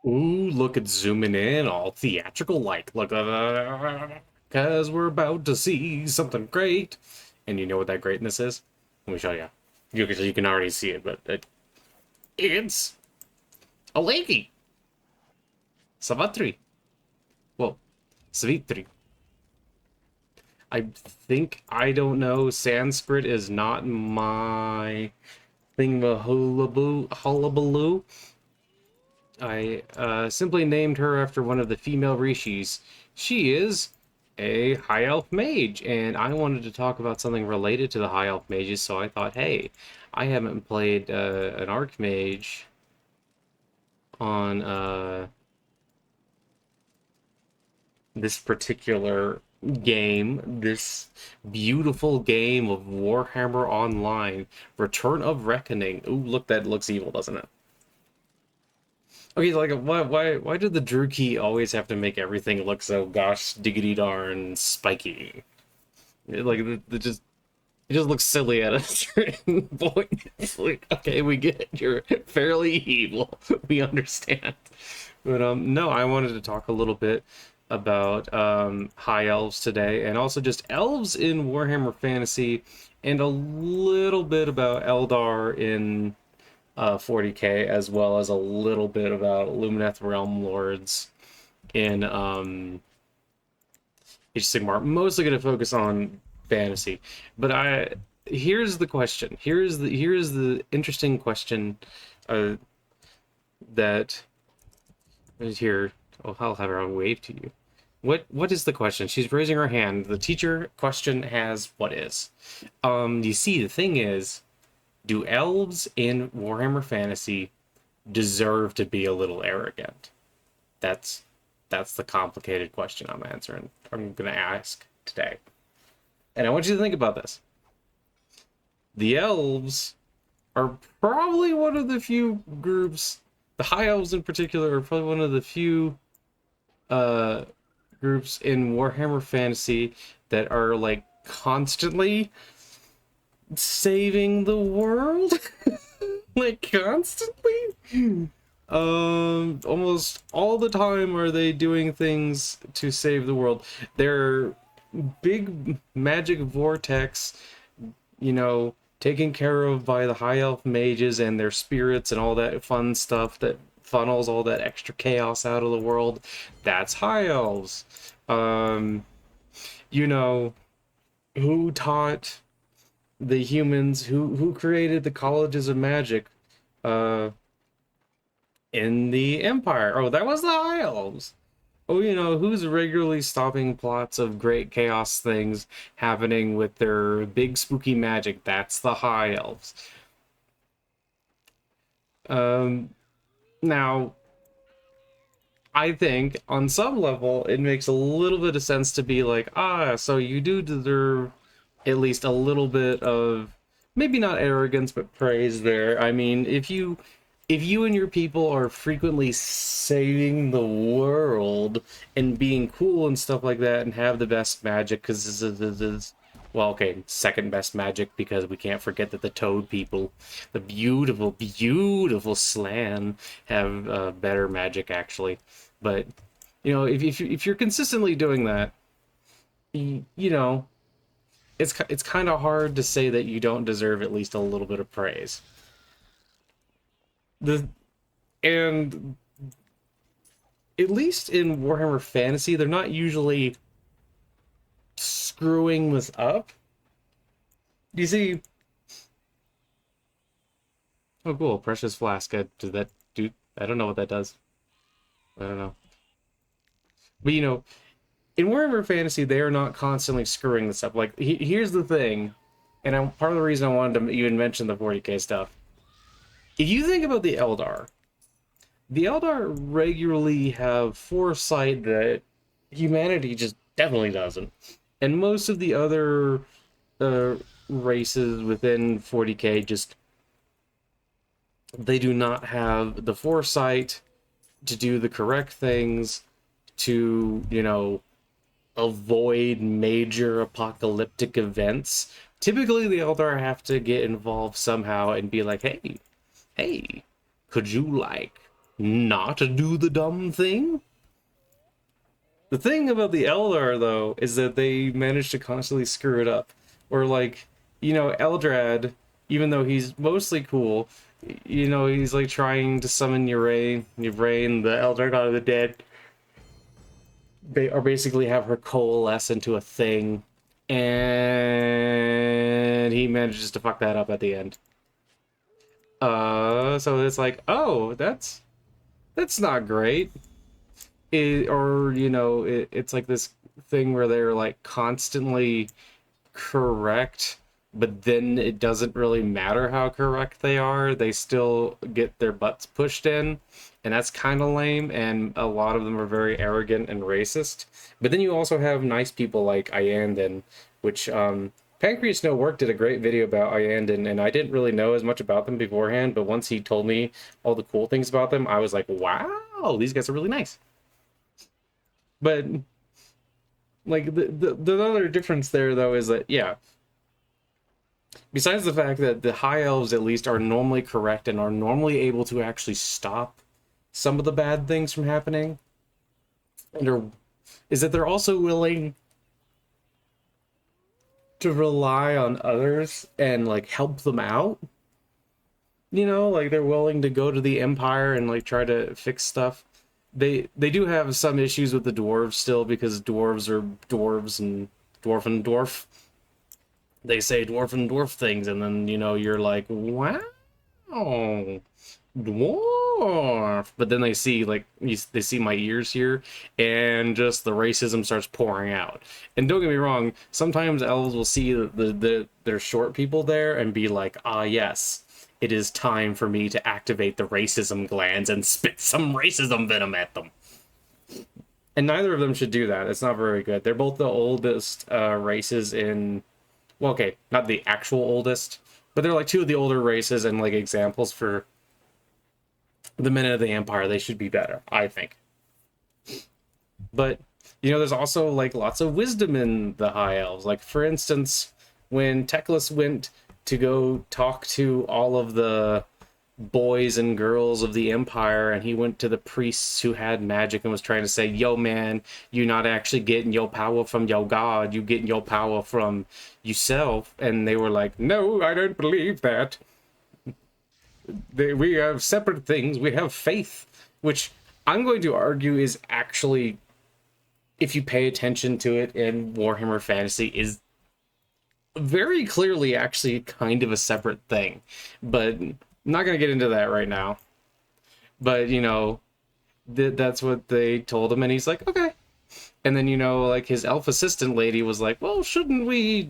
Ooh, look at zooming in, all theatrical like. Look, because we're about to see something great. And you know what that greatness is? Let me show you. You can already see it, but it's a lady. Savatri. Well, Savitri. I think, I don't know. Sanskrit is not my hullabaloo. I simply named her after one of the female rishis. She is a high elf mage, and I wanted to talk about something related to the high elf mages, so I thought, hey, I haven't played an archmage on this particular game, this beautiful game of Warhammer Online, Return of Reckoning. Ooh, look, that looks evil, doesn't it? Okay, like why did the Drew key always have to make everything look so gosh diggity darn spiky? Like it just looks silly at a certain point. It's like, okay, we get it. You're fairly evil. We understand. But no, I wanted to talk a little bit about high elves today, and also just elves in Warhammer Fantasy, and a little bit about Eldar in 40k, as well as a little bit about Lumineth Realm Lords in Age of Sigmar. Mostly going to focus on fantasy, but I here's the question. Here's the interesting question uh, that is here. Oh, I'll have her on wave to you. What is the question? She's raising her hand. The teacher question has what is. You see, the thing is, do elves in Warhammer Fantasy deserve to be a little arrogant? That's that's the complicated question I'm answering. I'm gonna ask today. And I want you to think about this. The elves are probably one of the few groups, the high elves in particular, are probably one of the few uh groups in Warhammer Fantasy that are like constantly saving the world. Like constantly. Almost all the time are they doing things to save the world. Their big magic vortex, you know, taken care of by the high elf mages and their spirits and all that fun stuff that funnels all that extra chaos out of the world. That's high elves. Um, you know, who taught the humans, who created the colleges of magic uh in the Empire? Oh, that was the High Elves. Oh, you know, who's regularly stopping plots of great chaos things happening with their big spooky magic? That's the High Elves. Um, Now, I think on some level it makes a little bit of sense to be like, ah, so you do deserve at least a little bit of maybe not arrogance but praise there. I mean, if you and your people are frequently saving the world and being cool and stuff like that and have the best magic, because this is, well, okay, second best magic, because we can't forget that the toad people, the beautiful beautiful slan, have better magic actually. But you know, if you're consistently doing that, you know, it's kind of hard to say that you don't deserve at least a little bit of praise. The and At least in Warhammer Fantasy, they're not usually screwing this up. You see, oh cool, precious flask. Did that do? I don't know what that does. I don't know. But you know, in Warhammer Fantasy, they are not constantly screwing this up. Like, here's the thing, and part of the reason I wanted to even mention the 40k stuff. If you think about the Eldar regularly have foresight that humanity just definitely doesn't. And most of the other uh, races within 40k just, they do not have the foresight to do the correct things to, you know, avoid major apocalyptic events. Typically, the Eldar have to get involved somehow and be like, hey, could you like not do the dumb thing. The thing about the Eldar, though, is that they manage to constantly screw it up. Or, like, Eldrad, even though he's mostly cool, he's, like, trying to summon Yvrain, the Eldar God of the Dead, or basically have her coalesce into a thing, and he manages to fuck that up at the end. So it's like, oh, that's not great. It's like this thing where they're like constantly correct, but then it doesn't really matter how correct they are. They still get their butts pushed in, and that's kind of lame, and a lot of them are very arrogant and racist. But then you also have nice people like Iandin, which Pancreas No Work did a great video about Iandin, and I didn't really know as much about them beforehand, but once he told me all the cool things about them, I was like, wow, these guys are really nice. But like the other difference there though is that, yeah, besides the fact that the high elves at least are normally correct and are normally able to actually stop some of the bad things from happening, is that they're also willing to rely on others and like help them out. Like they're willing to go to the Empire and like try to fix stuff. They do have some issues with the dwarves still, because dwarves are dwarves and dwarf and dwarf. They say dwarf and dwarf things, and then you're like, wow, dwarf. But then they see they see my ears here, and just the racism starts pouring out. And don't get me wrong, sometimes elves will see their short people there and be like, ah, yes, it is time for me to activate the racism glands and spit some racism venom at them. And neither of them should do that. It's not very good. They're both the oldest races in... Well, okay, not the actual oldest, but they're like two of the older races and like examples for the men of the Empire. They should be better, I think. But, there's also like lots of wisdom in the High Elves. Like, for instance, when Teclis went to go talk to all of the boys and girls of the Empire, and he went to the priests who had magic and was trying to say, yo man, you're not actually getting your power from your god, you getting your power from yourself. And they were like, no, I don't believe that. We have separate things. We have faith, which I'm going to argue is actually, if you pay attention to it in Warhammer Fantasy, is very clearly actually kind of a separate thing. But I'm not going to get into that right now. But, that's what they told him, and he's like, okay. And then, like, his elf assistant lady was like, well, shouldn't we,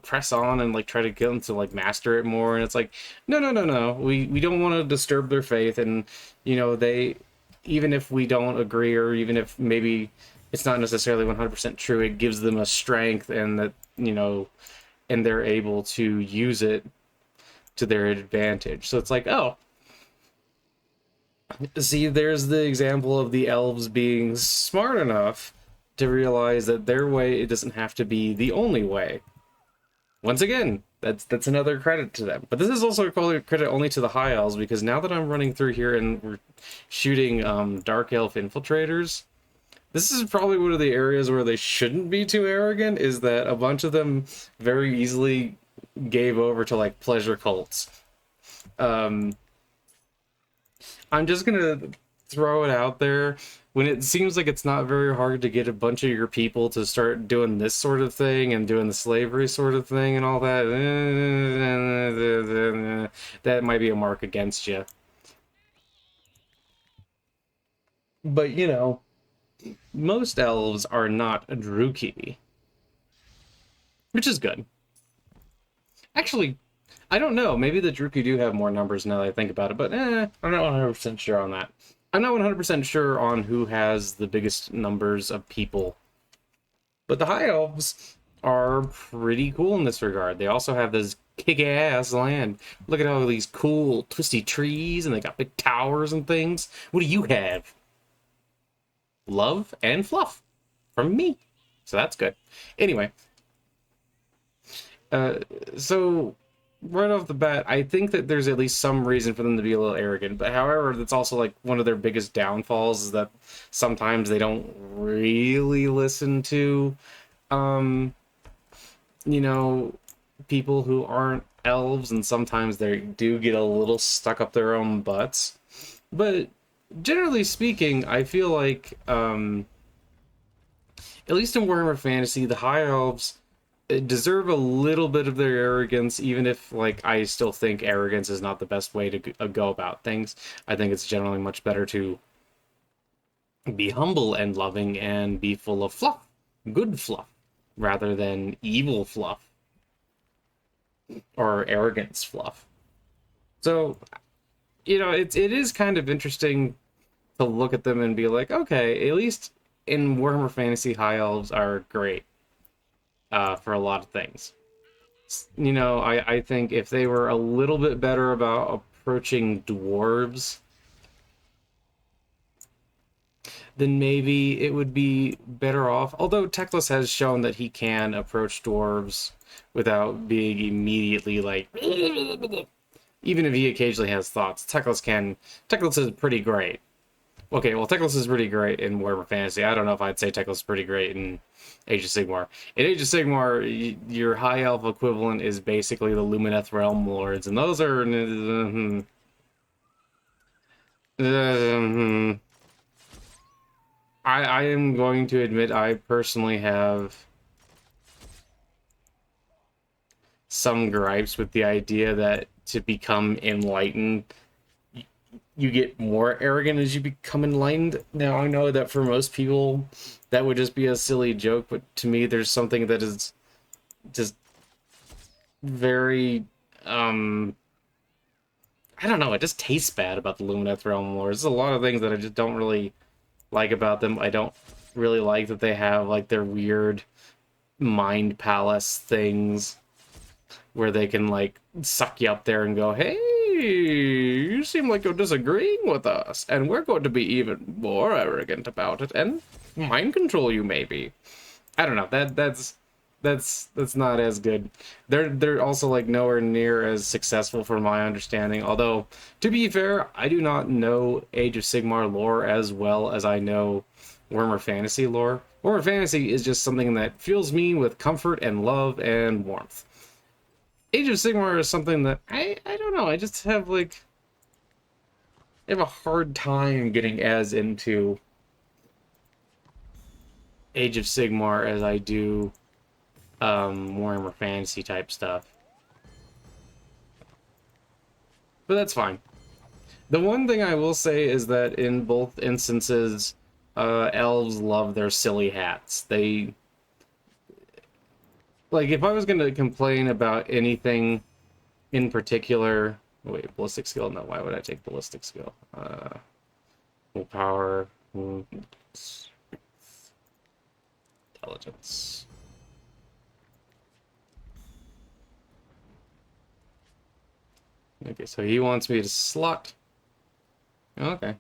press on and, like, try to get them to, like, master it more? And it's like, no. We don't want to disturb their faith. And, they, even if we don't agree, or even if maybe it's not necessarily 100% true, it gives them a strength, and that, and they're able to use it to their advantage. So it's like, oh, see, there's the example of the elves being smart enough to realize that their way, it doesn't have to be the only way. Once again, that's another credit to them. But this is also a credit only to the high elves, because now that I'm running through here and we're shooting dark elf infiltrators, this is probably one of the areas where they shouldn't be too arrogant, is that a bunch of them very easily gave over to like pleasure cults. I'm just gonna throw it out there. When it seems like it's not very hard to get a bunch of your people to start doing this sort of thing and doing the slavery sort of thing and all that, that might be a mark against you. But, most elves are not Druki, which is good. Actually, I don't know. Maybe the Druki do have more numbers now that I think about it, but I'm not 100% sure on that. I'm not 100% sure on who has the biggest numbers of people. But the High Elves are pretty cool in this regard. They also have this kick-ass land. Look at all these cool twisty trees, and they got big towers and things. What do you have? Love and fluff from me. So that's good. Anyway. So right off the bat, I think that there's at least some reason for them to be a little arrogant. But however, that's also like one of their biggest downfalls is that sometimes they don't really listen to, um, you know, people who aren't elves, and sometimes they do get a little stuck up their own butts. But generally speaking, I feel like, at least in Warhammer Fantasy, the High Elves deserve a little bit of their arrogance, even if, like, I still think arrogance is not the best way to go about things. I think it's generally much better to be humble and loving and be full of fluff, good fluff, rather than evil fluff or arrogance fluff. So, it is kind of interesting to look at them and be like, okay, at least in Warhammer Fantasy, High Elves are great for a lot of things. I think if they were a little bit better about approaching dwarves, then maybe it would be better off. Although Teclis has shown that he can approach dwarves without being immediately like, even if he occasionally has thoughts, Teclis is pretty great. Okay, well, Teclis is pretty great in Warhammer Fantasy. I don't know if I'd say Teclis is pretty great in Age of Sigmar. In Age of Sigmar, your High Elf equivalent is basically the Lumineth Realm Lords, and those are... I am going to admit I personally have some gripes with the idea that to become enlightened, you get more arrogant as you become enlightened. Now, I know that for most people, that would just be a silly joke, but to me, there's something that is just very, I don't know, it just tastes bad about the Lumineth Realm Lords. There's a lot of things that I just don't really like about them. I don't really like that they have, like, their weird mind palace things where they can, like, suck you up there and go, hey, you seem like you're disagreeing with us, and we're going to be even more arrogant about it, and mind control you, maybe. I don't know, that's not as good. They're also, like, nowhere near as successful from my understanding, although, to be fair, I do not know Age of Sigmar lore as well as I know Warhammer Fantasy lore. Warhammer Fantasy is just something that fills me with comfort and love and warmth. Age of Sigmar is something that I don't know, I just have, like, I have a hard time getting as into Age of Sigmar as I do Warhammer Fantasy type stuff. But that's fine. The one thing I will say is that in both instances, elves love their silly hats. They... Like, if I was going to complain about anything in particular... Wait, ballistic skill? No, why would I take ballistic skill? Power... Intelligence... Okay, so he wants me to slot. Okay.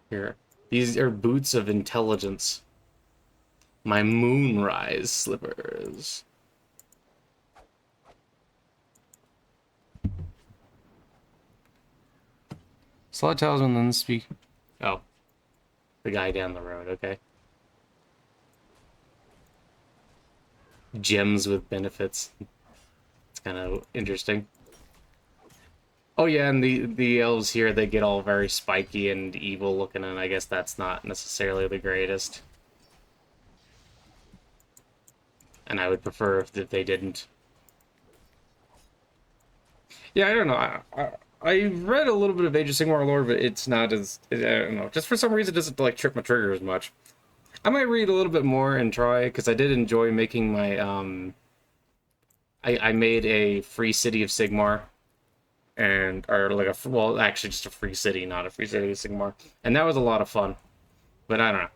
Here. These are boots of intelligence. My moonrise slippers. Slot tells and then speak. Oh. The guy down the road, okay. Gems with benefits. It's kind of interesting. Oh yeah, and the elves here, they get all very spiky and evil looking, and I guess that's not necessarily the greatest. And I would prefer if they didn't. Yeah, I don't know. I read a little bit of Age of Sigmar lore, but it's not as... I don't know. Just for some reason, it doesn't, like, trip my trigger as much. I might read a little bit more and try, because I did enjoy making my, I made a free city of Sigmar, or like well, actually just a free city, not a free city of Sigmar, and that was a lot of fun, but I don't know.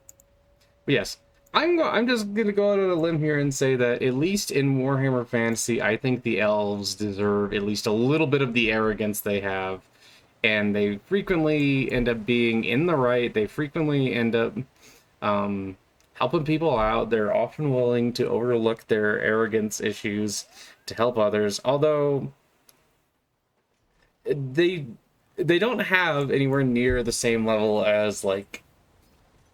But yes, I'm just gonna go out on a limb here and say that at least in Warhammer Fantasy, I think the elves deserve at least a little bit of the arrogance they have, and they frequently end up being in the right, they frequently end up, helping people out. They're often willing to overlook their arrogance issues to help others, although they they don't have anywhere near the same level as like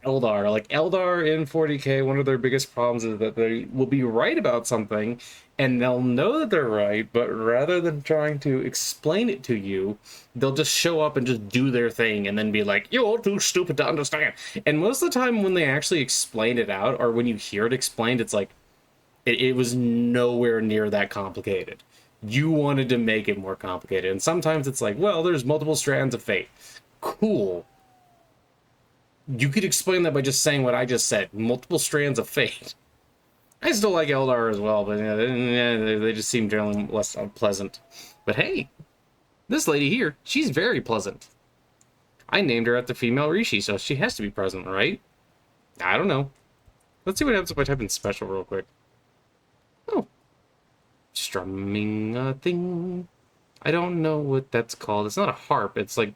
Eldar. Like Eldar in 40k, one of their biggest problems is that they will be right about something and they'll know that they're right, but rather than trying to explain it to you, they'll just show up and just do their thing and then be like, "You're too stupid to understand." And most of the time when they actually explain it out, or when you hear it explained, it's like it was nowhere near that complicated. You wanted to make it more complicated. And sometimes it's like, well, there's multiple strands of fate. Cool. You could explain that by just saying what I just said. Multiple strands of fate. I still like Eldar as well, but they just seem generally less unpleasant. But hey, this lady here, she's very pleasant. I named her after female Rishi, so she has to be present, right? I don't know. Let's see what happens if I type in special real quick. Oh. Strumming a thing. I don't know what that's called. It's not a harp. It's like...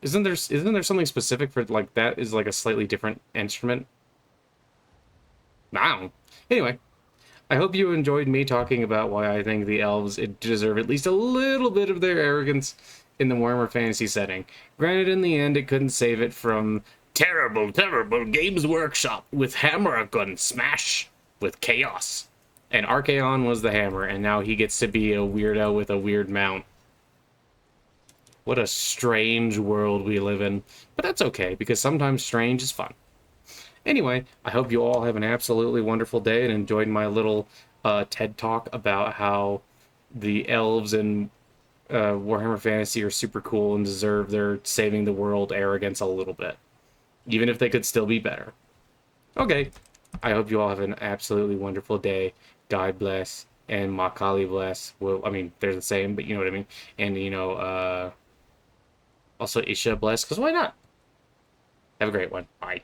Isn't there something specific for like that is like a slightly different instrument? Wow. Anyway, I hope you enjoyed me talking about why I think the elves deserve at least a little bit of their arrogance in the Warhammer Fantasy setting. Granted, in the end, it couldn't save it from terrible, terrible Games Workshop with Hammer Gun Smash with Chaos. And Archaon was the hammer, and now he gets to be a weirdo with a weird mount. What a strange world we live in. But that's okay, because sometimes strange is fun. Anyway, I hope you all have an absolutely wonderful day and enjoyed my little TED Talk about how the elves in Warhammer Fantasy are super cool and deserve their saving the world arrogance a little bit. Even if they could still be better. Okay, I hope you all have an absolutely wonderful day. God bless, and Makali bless. Well, I mean, they're the same, but you know what I mean. And, you know, also Isha bless, because why not? Have a great one. Bye.